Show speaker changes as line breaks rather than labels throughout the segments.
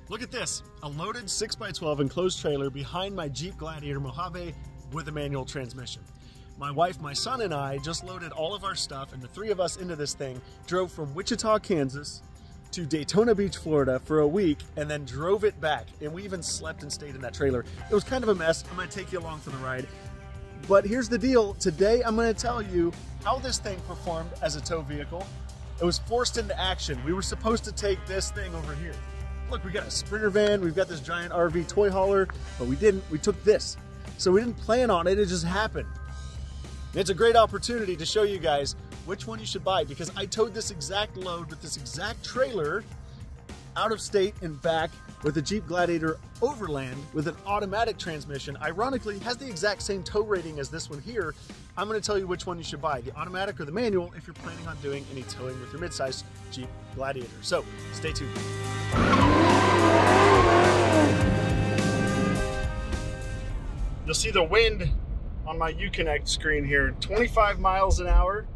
Look at this, a loaded 6x12 enclosed trailer behind my Jeep Gladiator Mojave with a manual transmission. My wife, my son, and I just loaded all of our stuff, and the three of us into this thing, drove from Wichita, Kansas to Daytona Beach, Florida for a week, and then drove it back. And we even slept and stayed in that trailer. It was kind of a mess. I'm gonna take you along for the ride. But here's the deal. Today, I'm gonna tell you how this thing performed as a tow vehicle. It was forced into action. We were supposed to take this thing over here. Look, we got a Sprinter van, we've got this giant RV toy hauler, but we didn't, we took this. So we didn't plan on it, it just happened. It's a great opportunity to show you guys which one you should buy, because I towed this exact load with this exact trailer out of state and back with a Jeep Gladiator Overland with an automatic transmission. Ironically, has the exact same tow rating as this one here. I'm gonna tell you which one you should buy, the automatic or the manual, if you're planning on doing any towing with your midsize Jeep Gladiator. So stay tuned. You'll see the wind on my Uconnect screen here, 25 miles an hour.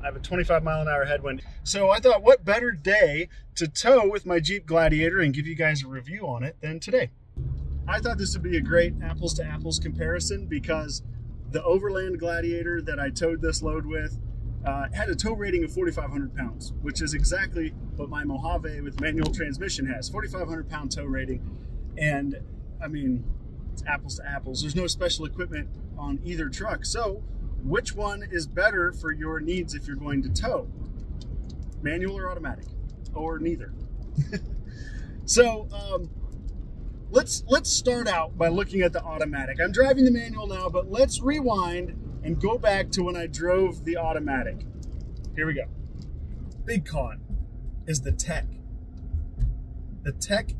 I have a 25-mile-an-hour headwind. So I thought, what better day to tow with my Jeep Gladiator and give you guys a review on it than today. I thought this would be a great apples-to-apples comparison, because the Overland Gladiator that I towed this load with had a tow rating of 4,500 pounds, which is exactly what my Mojave with manual transmission has, 4,500 pound tow rating. And I mean, it's apples to apples. There's no special equipment on either truck. So which one is better for your needs if you're going to tow? Manual or automatic, or neither? So let's start out by looking at the automatic. I'm driving the manual now, but let's rewind and go back to when I drove the automatic. Here we go. Big con is the tech. The tech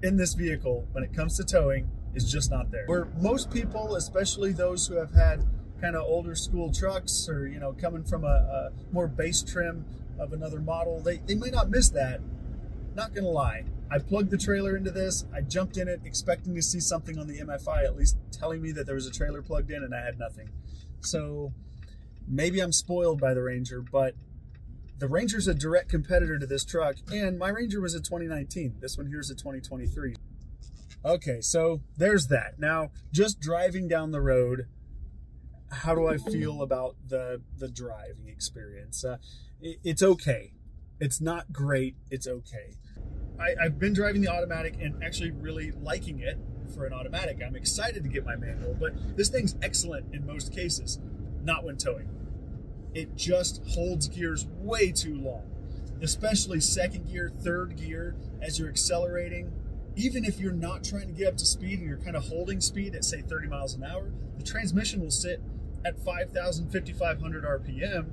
in this vehicle when it comes to towing is just not there. Where most people, especially those who have had kind of older school trucks, or coming from a more base trim of another model, they might not miss that. Not gonna lie, I plugged the trailer into this, I jumped in it expecting to see something on the MFI at least telling me that there was a trailer plugged in, and I had nothing. So maybe I'm spoiled by the Ranger, but the Ranger's a direct competitor to this truck, and my Ranger was a 2019. This one here's a 2023. Okay, so there's that. Now, just driving down the road, how do I feel about the driving experience? It's okay. It's not great, it's okay. I've been driving the automatic and actually really liking it for an automatic. I'm excited to get my manual, but this thing's excellent in most cases, not when towing. It just holds gears way too long, especially second gear, third gear, as you're accelerating. Even if you're not trying to get up to speed and you're kind of holding speed at, say, 30 miles an hour, the transmission will sit at 5,000, 5,500 RPM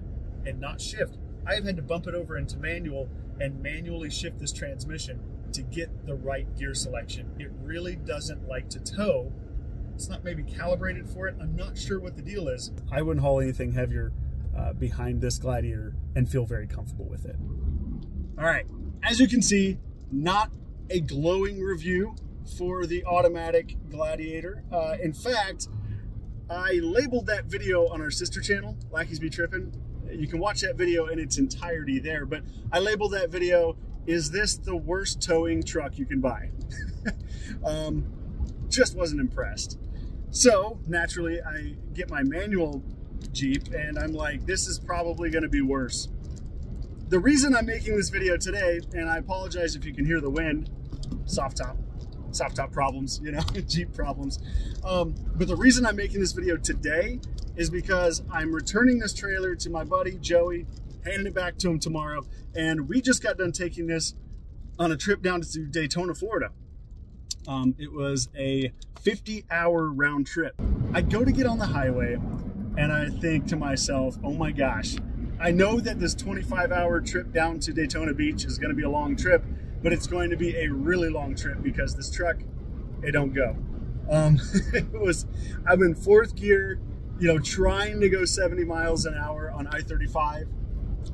and not shift. I have had to bump it over into manual and manually shift this transmission to get the right gear selection. It really doesn't like to tow. It's not maybe calibrated for it. I'm not sure what the deal is. I wouldn't haul anything heavier behind this Gladiator and feel very comfortable with it. All right, as you can see, not a glowing review for the automatic Gladiator. In fact, I labeled that video on our sister channel, Lackeys Be Trippin'. You can watch that video in its entirety there, but I labeled that video, "Is this the worst towing truck you can buy?" Just wasn't impressed. So naturally, I get my manual Jeep and I'm like, this is probably gonna be worse. The reason I'm making this video today, and I apologize if you can hear the wind, soft top problems, Jeep problems. But the reason I'm making this video today is because I'm returning this trailer to my buddy, Joey, handing it back to him tomorrow. And we just got done taking this on a trip down to Daytona, Florida. It was a 50-hour round trip. I go to get on the highway and I think to myself, oh my gosh, I know that this 25-hour trip down to Daytona Beach is gonna be a long trip, but it's going to be a really long trip because this truck, it don't go. I'm in fourth gear, trying to go 70 miles an hour on I-35.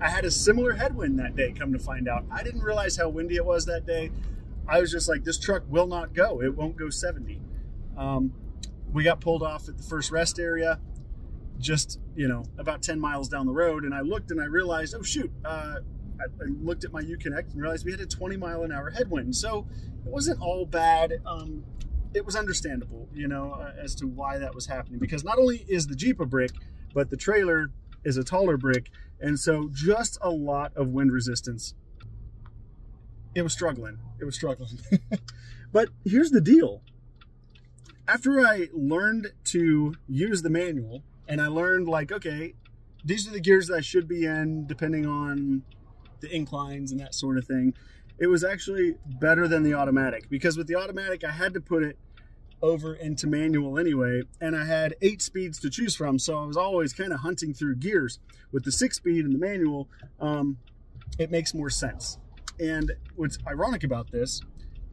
I had a similar headwind that day, come to find out. I didn't realize how windy it was that day. I was just like, this truck will not go. It won't go 70. We got pulled off at the first rest area, just, about 10 miles down the road. And I looked and I realized, oh shoot, I looked at my Uconnect and realized we had a 20-mile-an-hour headwind. So it wasn't all bad. It was understandable, you know, as to why that was happening. Because not only is the Jeep a brick, but the trailer is a taller brick. And so just a lot of wind resistance. It was struggling. It was struggling. But here's the deal. After I learned to use the manual, and I learned, like, okay, these are the gears that I should be in depending on the inclines and that sort of thing, it was actually better than the automatic. Because with the automatic, I had to put it over into manual anyway, and I had 8 speeds to choose from, so I was always kind of hunting through gears. With the 6-speed in the manual, it makes more sense. And what's ironic about this,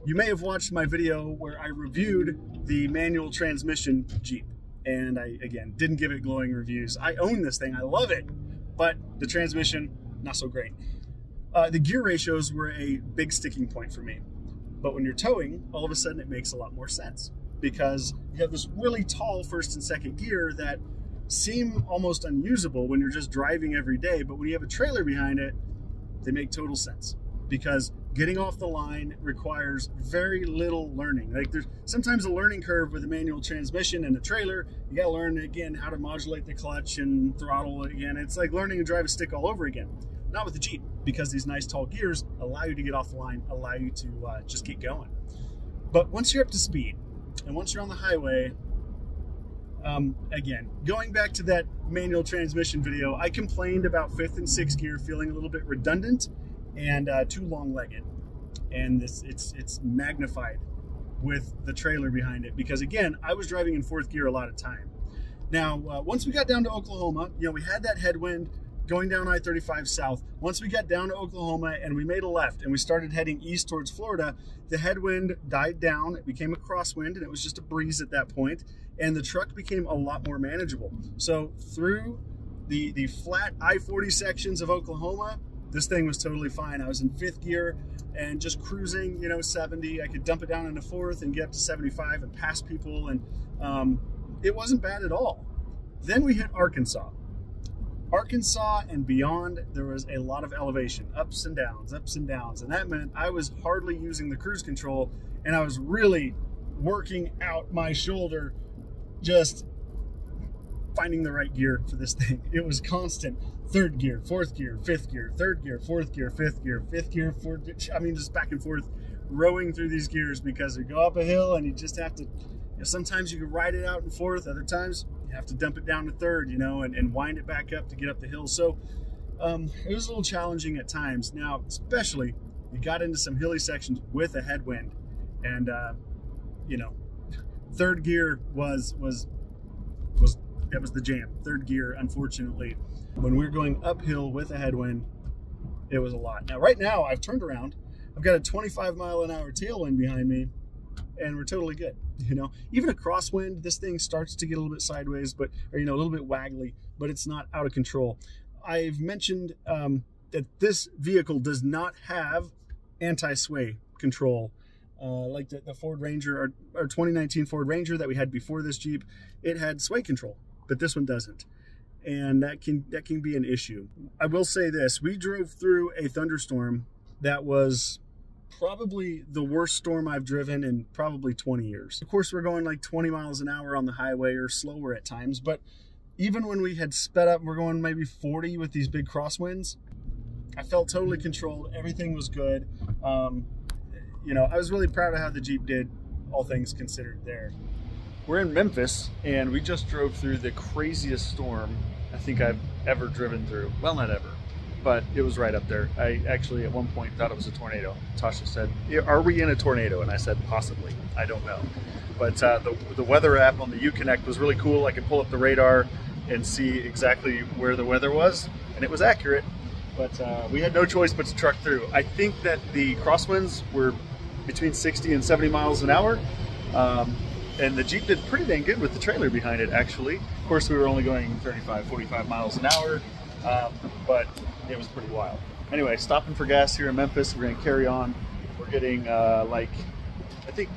you may have watched my video where I reviewed the manual transmission Jeep, and I, again, didn't give it glowing reviews. I own this thing, I love it, but the transmission, not so great. The gear ratios were a big sticking point for me. But when you're towing, all of a sudden it makes a lot more sense, because you have this really tall first and second gear that seem almost unusable when you're just driving every day, but when you have a trailer behind it, they make total sense. Because getting off the line requires very little learning. Like, there's sometimes a learning curve with a manual transmission and a trailer. You gotta learn again how to modulate the clutch and throttle again. It's like learning to drive a stick all over again. Not with the Jeep, because these nice tall gears allow you to get off the line, allow you to just keep going. But once you're up to speed, and once you're on the highway, again, going back to that manual transmission video, I complained about 5th and 6th gear feeling a little bit redundant and too long-legged. And it's magnified with the trailer behind it, because again, I was driving in 4th gear a lot of time. Now, once we got down to Oklahoma, you know, we had that headwind going down I-35 south. Once we got down to Oklahoma and we made a left and we started heading east towards Florida, the headwind died down. It became a crosswind, and it was just a breeze at that point, and the truck became a lot more manageable. So through the flat I-40 sections of Oklahoma, this thing was totally fine. I was in 5th gear and just cruising, you know, 70. I could dump it down into 4th and get up to 75 and pass people, and it wasn't bad at all. Then we hit Arkansas. Arkansas and beyond, there was a lot of elevation, ups and downs, and that meant I was hardly using the cruise control, and I was really working out my shoulder, just finding the right gear for this thing. It was constant 3rd gear, 4th gear, 5th gear, 3rd gear, 4th gear, 5th gear, 5th gear, 4th gear. I mean, just back and forth, rowing through these gears, because you go up a hill and you just have to, you know, sometimes you can ride it out in 4th, other times you have to dump it down to 3rd, you know, and wind it back up to get up the hill. So it was a little challenging at times. Now, especially, we got into some hilly sections with a headwind, and you know, 3rd gear was the jam. 3rd gear, unfortunately, when we were going uphill with a headwind, it was a lot. Now, right now, I've turned around. I've got a 25-mile-an-hour tailwind behind me, and we're totally good. You know, even a crosswind, this thing starts to get a little bit sideways, but, or, you know, a little bit waggly, but it's not out of control. I've mentioned that this vehicle does not have anti-sway control. Like the Ford Ranger, our 2019 Ford Ranger that we had before this Jeep, it had sway control, but this one doesn't. And that can be an issue. I will say this, we drove through a thunderstorm that was probably the worst storm I've driven in probably 20 years. Of course, we're going like 20 miles an hour on the highway, or slower at times, but even when we had sped up, we're going maybe 40 with these big crosswinds, I felt totally controlled. Everything was good. You know, I was really proud of how the Jeep did, all things considered there. We're in Memphis, and we just drove through the craziest storm I think I've ever driven through. Well, not ever, but it was right up there. I actually, at one point, thought it was a tornado. Tasha said, "Are we in a tornado?" And I said, "Possibly. I don't know." But the weather app on the Uconnect was really cool. I could pull up the radar and see exactly where the weather was, and it was accurate. But we had no choice but to truck through. I think that the crosswinds were between 60 and 70 miles an hour. And the Jeep did pretty dang good with the trailer behind it, actually. Of course, we were only going 35, 45 miles an hour, but it was pretty wild. Anyway, stopping for gas here in Memphis. We're going to carry on. We're getting like, I think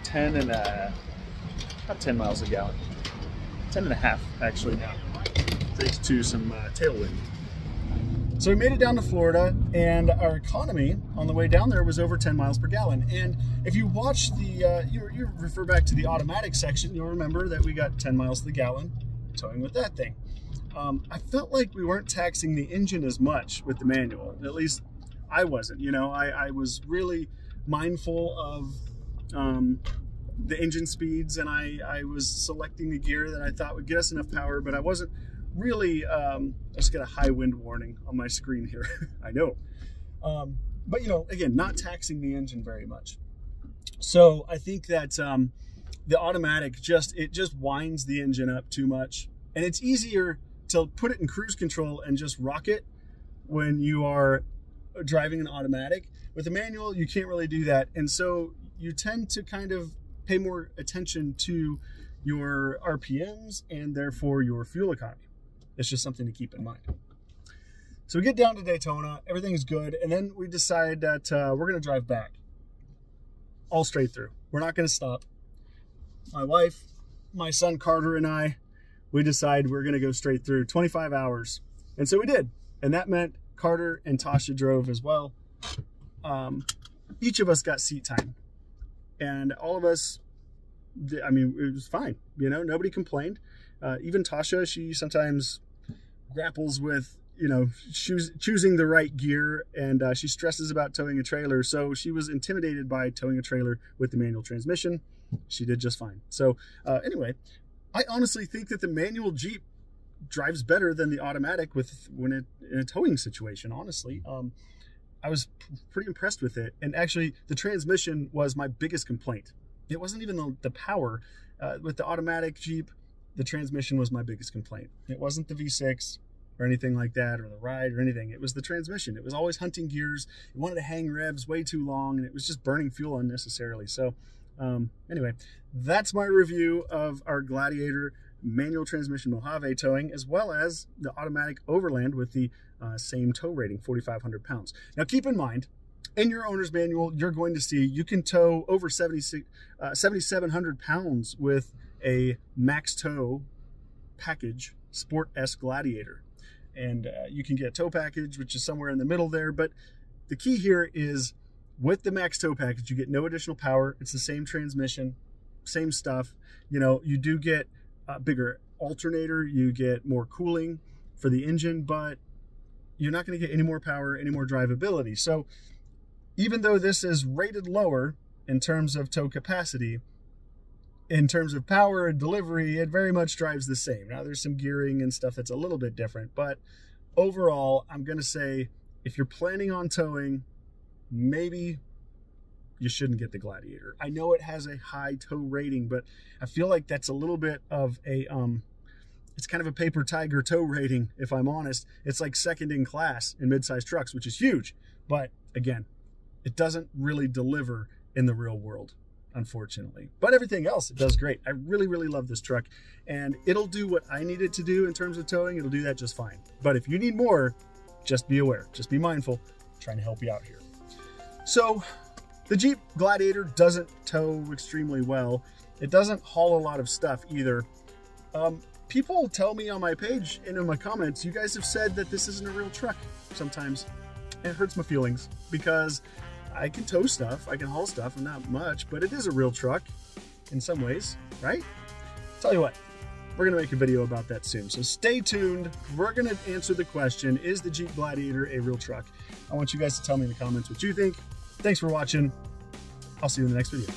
not 10 miles a gallon. 10 and a half, actually, now. Thanks to some tailwind. So we made it down to Florida, and our economy on the way down there was over 10 miles per gallon. And if you watch the, you refer back to the automatic section, you'll remember that we got 10 miles to the gallon towing with that thing. I felt like we weren't taxing the engine as much with the manual. At least I wasn't. You know, I was really mindful of the engine speeds, and I was selecting the gear that I thought would get us enough power, but I wasn't really, I just got a high wind warning on my screen here. I know. But, you know, again, not taxing the engine very much. So I think that the automatic just winds the engine up too much. And it's easier to put it in cruise control and just rock it when you are driving an automatic. With a manual, you can't really do that. And so you tend to kind of pay more attention to your RPMs and therefore your fuel economy. It's just something to keep in mind. So we get down to Daytona, everything's good, and then we decide that we're gonna drive back all straight through. We're not gonna stop. My wife, my son Carter, and I, we decide we're gonna go straight through 25 hours. And so we did. And that meant Carter and Tasha drove as well. Each of us got seat time. And all of us, I mean, it was fine. You know, nobody complained. Even Tasha, she sometimes grapples with, you know, choosing the right gear, and she stresses about towing a trailer. So she was intimidated by towing a trailer with the manual transmission. She did just fine. So anyway, I honestly think that the manual Jeep drives better than the automatic in a towing situation, honestly. I was pretty impressed with it. And actually, the transmission was my biggest complaint. It wasn't even the power. With the automatic Jeep, the transmission was my biggest complaint. It wasn't the V6 or anything like that, or the ride or anything. It was the transmission. It was always hunting gears. It wanted to hang revs way too long, and it was just burning fuel unnecessarily. So anyway, that's my review of our Gladiator manual transmission Mojave towing, as well as the automatic Overland with the same tow rating, 4,500 pounds. Now keep in mind, in your owner's manual, you're going to see you can tow over 7,700 pounds with a max tow package Sport S Gladiator. And you can get a tow package, which is somewhere in the middle there. But the key here is with the max tow package, you get no additional power. It's the same transmission, same stuff. You know, you do get a bigger alternator. You get more cooling for the engine, but you're not going to get any more power, any more drivability. So even though this is rated lower in terms of tow capacity, in terms of power and delivery, it very much drives the same. Now there's some gearing and stuff that's a little bit different, but overall, I'm going to say if you're planning on towing, maybe you shouldn't get the Gladiator. I know it has a high tow rating, but I feel like that's a little bit of a, it's kind of a paper tiger tow rating, if I'm honest. It's like second in class in mid-sized trucks, which is huge. But again, it doesn't really deliver in the real world, unfortunately. But everything else, it does great. I really, really love this truck, and it'll do what I need it to do in terms of towing. It'll do that just fine. But if you need more, just be aware, just be mindful. I'm trying to help you out here. So the Jeep Gladiator doesn't tow extremely well. It doesn't haul a lot of stuff either. People tell me on my page and in my comments, you guys have said that this isn't a real truck sometimes. And it hurts my feelings because I can tow stuff, I can haul stuff, and not much, but it is a real truck in some ways, right? Tell you what, we're gonna make a video about that soon, so stay tuned. We're gonna answer the question, is the Jeep Gladiator a real truck? I want you guys to tell me in the comments what you think. Thanks for watching. I'll see you in the next video.